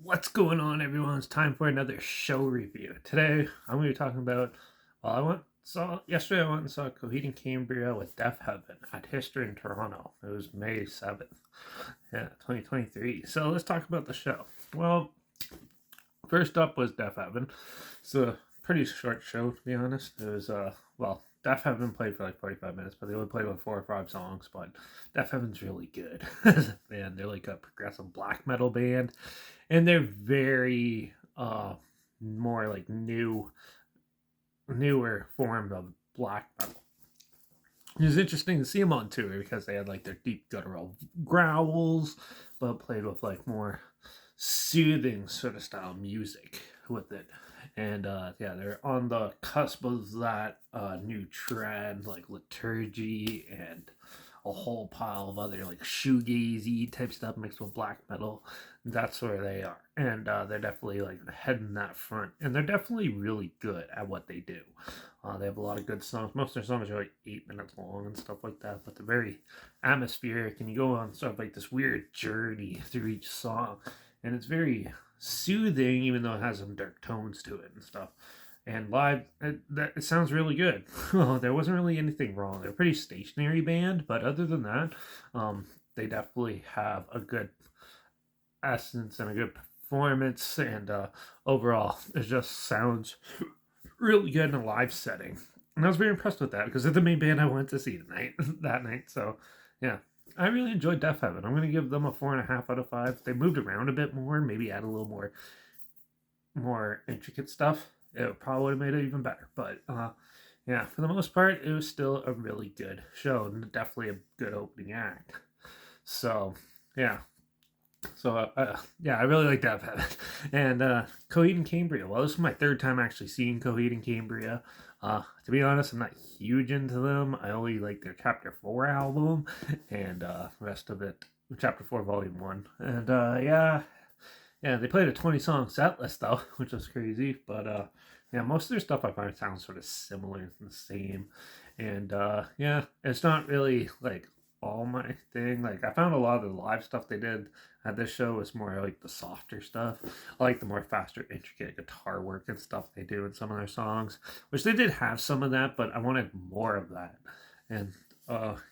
What's going on, everyone? It's time for another show review. Today, I'm going to be talking about. Well, yesterday. I went and saw Coheed and Cambria with Deafheaven at History in Toronto. It was May 7th, 2023. So let's talk about the show. Well, first up was Deafheaven. It's a pretty short show, to be honest. It was Deafheaven played for like 45 minutes, but they only played like 4 or 5 songs. But Deafheaven's really good as a band. They're like a progressive black metal band, and they're very more like newer form of black metal. It was interesting to see them on tour because they had like their deep guttural growls, but played with like more soothing sort of style music with it. And they're on the cusp of that new trend, like liturgy and a whole pile of other like shoegazy type stuff mixed with black metal. That's where they are, and they're definitely like heading that front, and they're definitely really good at what they do. They have a lot of good songs. Most of their songs are like 8 minutes long and stuff like that, but they're very atmospheric, and you go on sort of like this weird journey through each song, and it's very soothing, even though it has some dark tones to it and stuff. And live, it sounds really good. There wasn't really anything wrong. They're a pretty stationary band, but other than that, they definitely have a good essence and a good performance, and overall, it just sounds really good in a live setting. And I was very impressed with that because they're the main band I went to see tonight, that night. So, yeah, I really enjoyed Deafheaven. I'm going to give them a 4.5 out of 5. They moved around a bit more, maybe add a little more intricate stuff. It probably would have made it even better. But yeah, for the most part, it was still a really good show and definitely a good opening act. So yeah. I really like Deafheaven. And Coheed and Cambria. Well, this is my third time actually seeing Coheed and Cambria. To be honest, I'm not huge into them. I only like their Chapter 4 album and the rest of it, Chapter 4 Volume 1. And yeah, they played a 20-song set list though, which was crazy. But yeah, most of their stuff I find sounds sort of similar and the same. And yeah, it's not really like all my thing. Like I found a lot of the live stuff they did at this show was more like the softer stuff. I like the more faster, intricate guitar work and stuff they do in some of their songs, which they did have some of that, but I wanted more of that. And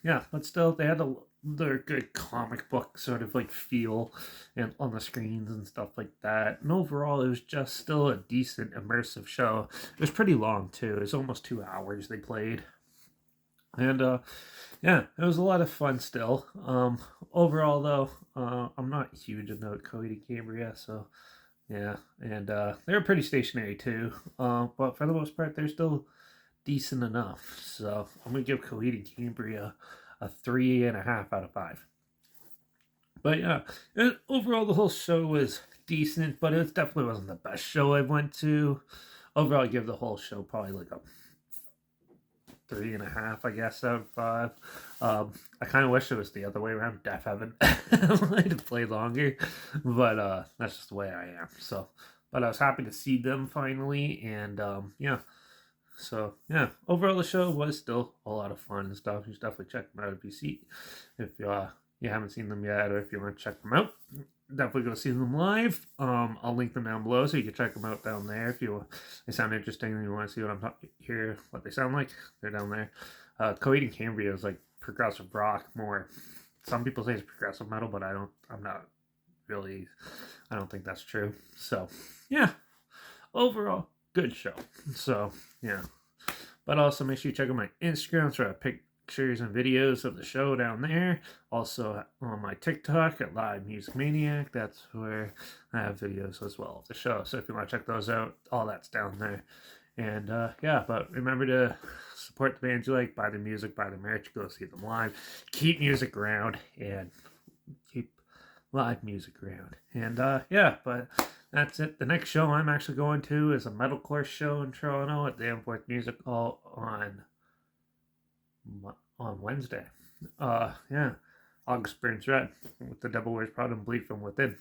yeah, but still, they had their good comic book sort of like feel and on the screens and stuff like that. And overall, it was just still a decent immersive show. It was pretty long too. It was almost 2 hours they played, and yeah, it was a lot of fun still. Overall though, I'm not huge into Coheed and Cambria, so yeah, and they're pretty stationary too. But for the most part, they're still decent enough. So I'm gonna give Coheed and Cambria a 3.5 out of 5. But yeah, overall the whole show was decent, but it definitely wasn't the best show I went to. Overall, I give the whole show probably like a 3.5, I guess, out of 5. I kind of wish it was the other way around. Deafheaven might have played longer, but that's just the way I am. So, but I was happy to see them finally, and yeah. So yeah, overall the show was still a lot of fun and stuff. You should definitely check them out if you haven't seen them yet, or if you want to check them out. Definitely go see them live. I'll link them down below so you can check them out down there if they sound interesting and you want to see hear what they sound like. They're down there. Coheed and Cambria is like progressive rock more. Some people say it's progressive metal, but I'm not really. I don't think that's true. So yeah, overall good show. So yeah, but also make sure you check out my Instagram so I pictures and videos of the show down there. Also on my TikTok at Live Music Maniac. That's where I have videos as well of the show. So if you want to check those out, all that's down there. And yeah, but remember to support the bands you like, buy their music, buy their merch, go see them live, keep music around, and keep live music around. And yeah, but that's it. The next show I'm actually going to is a metalcore show in Toronto at the Danforth Music Hall on Wednesday. Yeah, August Burns Red with the Devil Wears Prada and Bleed from Within.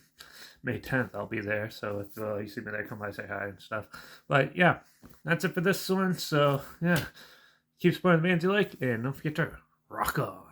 May 10th, I'll be there. So if you see me there, come by, say hi and stuff. But yeah, that's it for this one. So yeah, keep supporting the bands you like, and don't forget to rock on.